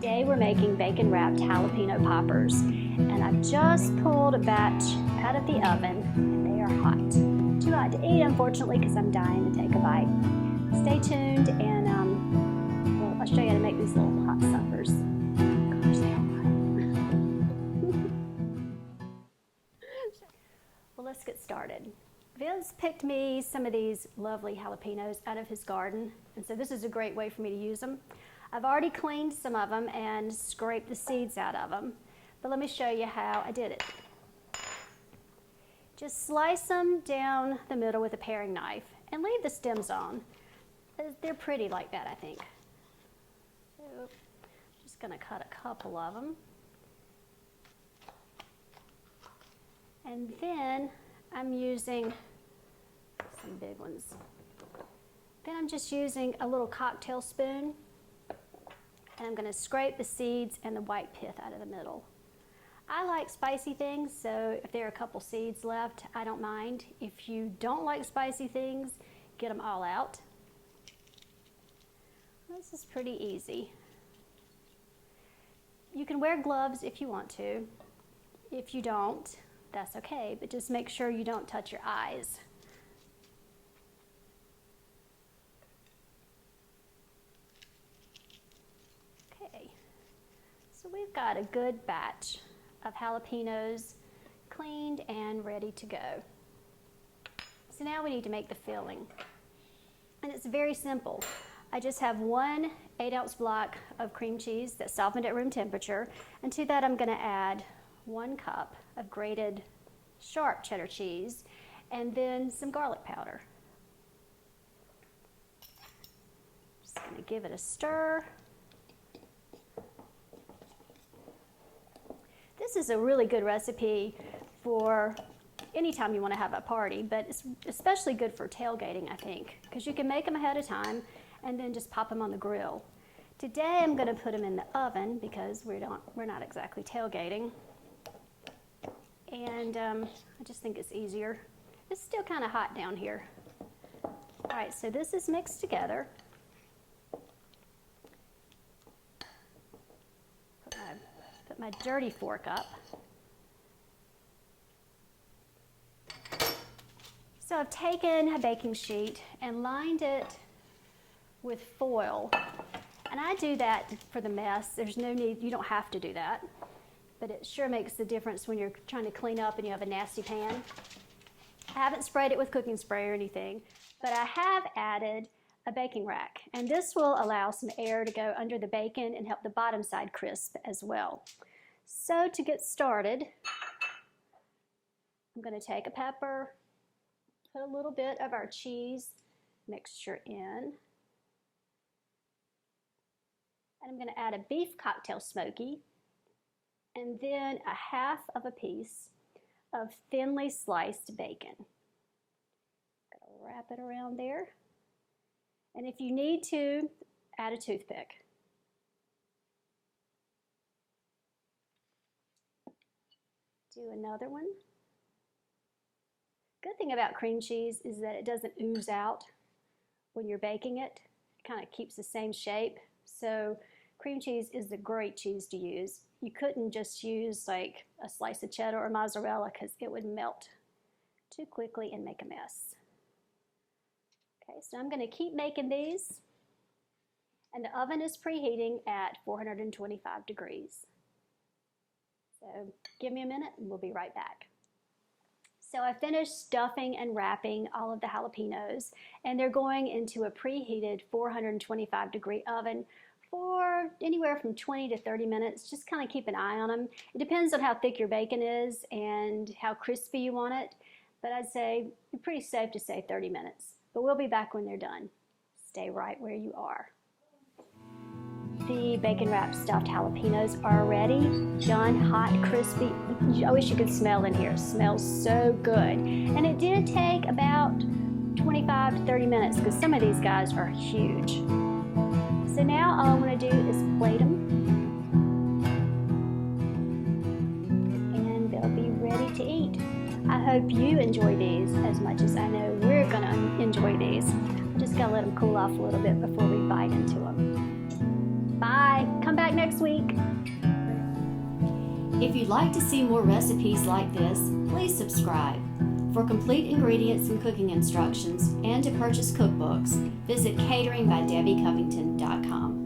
Today we're making bacon wrapped jalapeno poppers, and I've just pulled a batch out of the oven and they are hot. Too hot to eat, unfortunately, because I'm dying to take a bite. Stay tuned and well, I'll show you how to make these little hot suckers. Gosh, they are hot. Well, let's get started. Vince picked me some of these lovely jalapenos out of his garden, and so this is a great way for me to use them. I've already cleaned some of them and scraped the seeds out of them, but let me show you how I did it. Just slice them down the middle with a paring knife and leave the stems on. They're pretty like that, I think. So I'm just going to cut a couple of them. And then I'm using some big ones. Then I'm just using a little cocktail spoon, and I'm going to scrape the seeds and the white pith out of the middle. I like spicy things, so if there are a couple seeds left, I don't mind. If you don't like spicy things, get them all out. This is pretty easy. You can wear gloves if you want to. If you don't, that's okay, but just make sure you don't touch your eyes. Okay, so we've got a good batch of jalapenos cleaned and ready to go. So now we need to make the filling, and it's very simple. I just have one 8-ounce block of cream cheese that's softened at room temperature, and to that I'm going to add 1 cup of grated sharp cheddar cheese and then some garlic powder. Just going to give it a stir. This is a really good recipe for anytime you want to have a party, but it's especially good for tailgating, I think, because you can make them ahead of time and then just pop them on the grill. Today I'm going to put them in the oven because we're not exactly tailgating. And I just think it's easier. It's still kind of hot down here. All right, so this is mixed together. Put my dirty fork up. So I've taken a baking sheet and lined it with foil. And I do that for the mess. There's no need, you don't have to do that. But it sure makes the difference when you're trying to clean up and you have a nasty pan. I haven't sprayed it with cooking spray or anything, but I have added a baking rack, and this will allow some air to go under the bacon and help the bottom side crisp as well. So to get started, I'm going to take a pepper, put a little bit of our cheese mixture in, and I'm going to add a beef cocktail smoky, and then a half of a piece of thinly sliced bacon. Gotta wrap it around there. And if you need to, add a toothpick. Do another one. Good thing about cream cheese is that it doesn't ooze out when you're baking it. It kind of keeps the same shape. So cream cheese is a great cheese to use. You couldn't just use like a slice of cheddar or mozzarella because it would melt too quickly and make a mess. Okay, so I'm going to keep making these, and the oven is preheating at 425 degrees. So give me a minute and we'll be right back. So I finished stuffing and wrapping all of the jalapenos, and they're going into a preheated 425 degree oven for anywhere from 20 to 30 minutes. Just kind of keep an eye on them. It depends on how thick your bacon is and how crispy you want it, but I'd say you're pretty safe to say 30 minutes. But we'll be back when they're done. Stay right where you are. The bacon wrapped stuffed jalapenos are ready, done, hot, crispy. I wish you could smell in here. It smells so good. And it did take about 25 to 30 minutes because some of these guys are huge. So now all I want to do is plate them, and they'll be ready to eat. I hope you enjoy these as much as I know we're going to enjoy these. I just got to let them cool off a little bit before we bite into them. Bye. Come back next week. If you'd like to see more recipes like this, please subscribe. For complete ingredients and cooking instructions and to purchase cookbooks, visit cateringbydebbycovington.com.